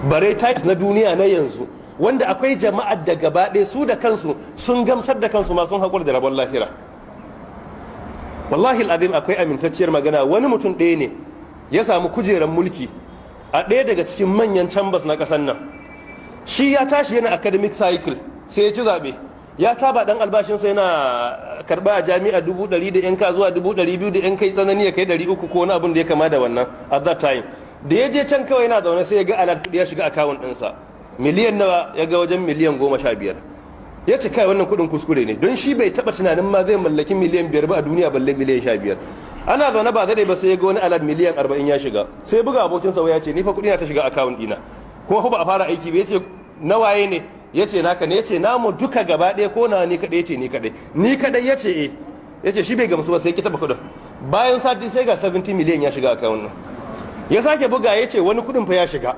bare types na duniya na yanzu wanda akwai jama'ar da gaba ɗaya su da kansu sun gamsar da kansu ma sun haƙura da rabon lahira. Wallahi al'azim akwai amintacciyar magana, wani mutum ɗaya ne ya samu kujerar mulki a ɗaya daga cikin manyan chambers na ƙasar nan. Shi ya tashi yana academic cycle sai ya ci zaɓe, ya saba ɗan albashinsa yana karɓa a jami'a 100 da yanka zuwa 200 da yanka, tsanani ya kai 300 ko wani abin da ya kama da wannan at that time. Da ya je can kawai yana zaune sai ya ga alert kuɗi ya shiga akawun ɗinsa, miliyan nawa, ya ga wajen miliyan 15. Ya ce kai wannan kuɗin kuskure ne, don shi bai taɓa tunanin ma zai mallaki miliyan 5 ba a duniya, balle miliyan 15. Ana zaune ba zai ba sai ya ga wani alert miliyan 40 ya shiga, sai buga abokinsa waya ce ni fa kuɗi na ta shiga akawun ɗina, kuma ba a fara aiki ba. Ya ce nawaye ne? Ya ce naka ne? Ya ce namu duka gaba ɗaya ko na ni kaɗai? Ya ce ni kaɗai. Ni kaɗai? Ya ce eh. Ya ce shi bai gamsu ba sai ki taɓa kuɗin. Bayan sati sai ga 70 miliyan ya shiga akawun nan. Ya sake buga, ya ce wani kuɗin fa ya shiga.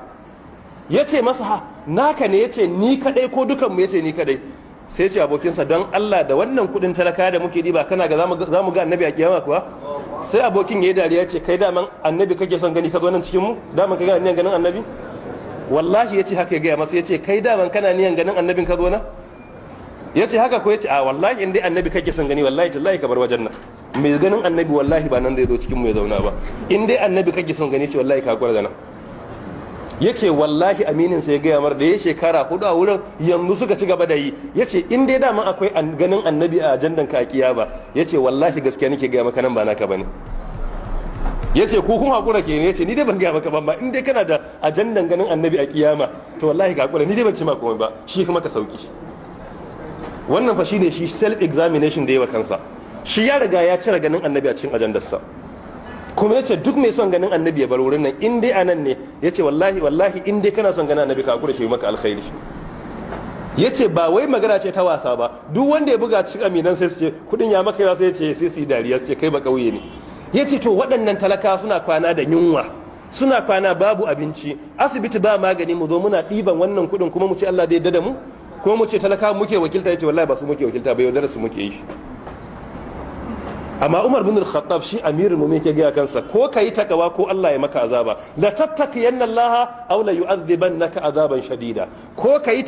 Ya ce masa ha naka ne? Ya ce ni kaɗai ko dukanmu? Ya ce ni kaɗai. Sai ce abokinsa don Allah da wannan kuɗin talaka da muke diba kana ga za mu ga annabi a kiyama kuwa? Sai abokin ya yi dariya, ya ce kai daman annabi kake son gani ka zo nan cikin mu? Daman ka ga niyan ganin annabi? Wallahi ya ce haka ya gaya masa, ya ce kai daman kana niyan ganin annabin ka zo nan? Ya ce haka ko? Ya ce a wallahi in dai annabi kake son gani wallahi tallahi ka bar wajen nan, mai ganin annabi wallahi ba nan zai zo cikin mu ya zauna ba, in dai annabi kake son gani ce wallahi ka gwada nan. Ya ce wallahi aminin sai ya gaya mar da ya shekara 4 a wurin, yanzu suka ci gaba da yi. Ya ce in dai daman akwai ganin annabi a ajandan ka a kiyama, ya ce wallahi gaskiya nake gaya maka nan ba naka bane. Ya ce ku kun hakura ke ne? Ya ce ni dai ban gaya maka ban ba, in dai kana da ajandan ganin annabi a kiyama to wallahi ka hakura, ni dai ban ce ma komai ba, shi kuma ka sauki. Wannan fa shine shi self examination da yawa kansa, shi ya riga ya cire ganin annabi a cikin ajandarsa, kuma ya ce duk mai son ganin annabi ya bar wurin nan, in dai anan ne. Ya ce wallahi in dai kana son ganin annabi ka hakura, shi maka alkhairi. Ya ce ba wai magana ce ta wasa ba, duk wanda ya buga cikin aminan sai su ce kudin ya maka yawa, sai ya ce sai su yi dariya su ce kai ba kauye ne. Ya ce to waɗannan talaka suna kwana da yunwa, suna kwana babu abinci, asibiti ba magani, mu zo muna ɗiban wannan kuɗin kuma mu ce Allah zai dada mu, kuma mu ce talaka muke wakilta? Ya ce wallahi ba su muke wakilta ba, yaudara su muke yi. Amma Umar bin al-Khattab shi amirul mu'minin ke ga kansa, ko kai takawa ko Allah ya maka azaba, la tattaqiyanna Allah aw la yu'adhibannaka azaban shadida, ko kai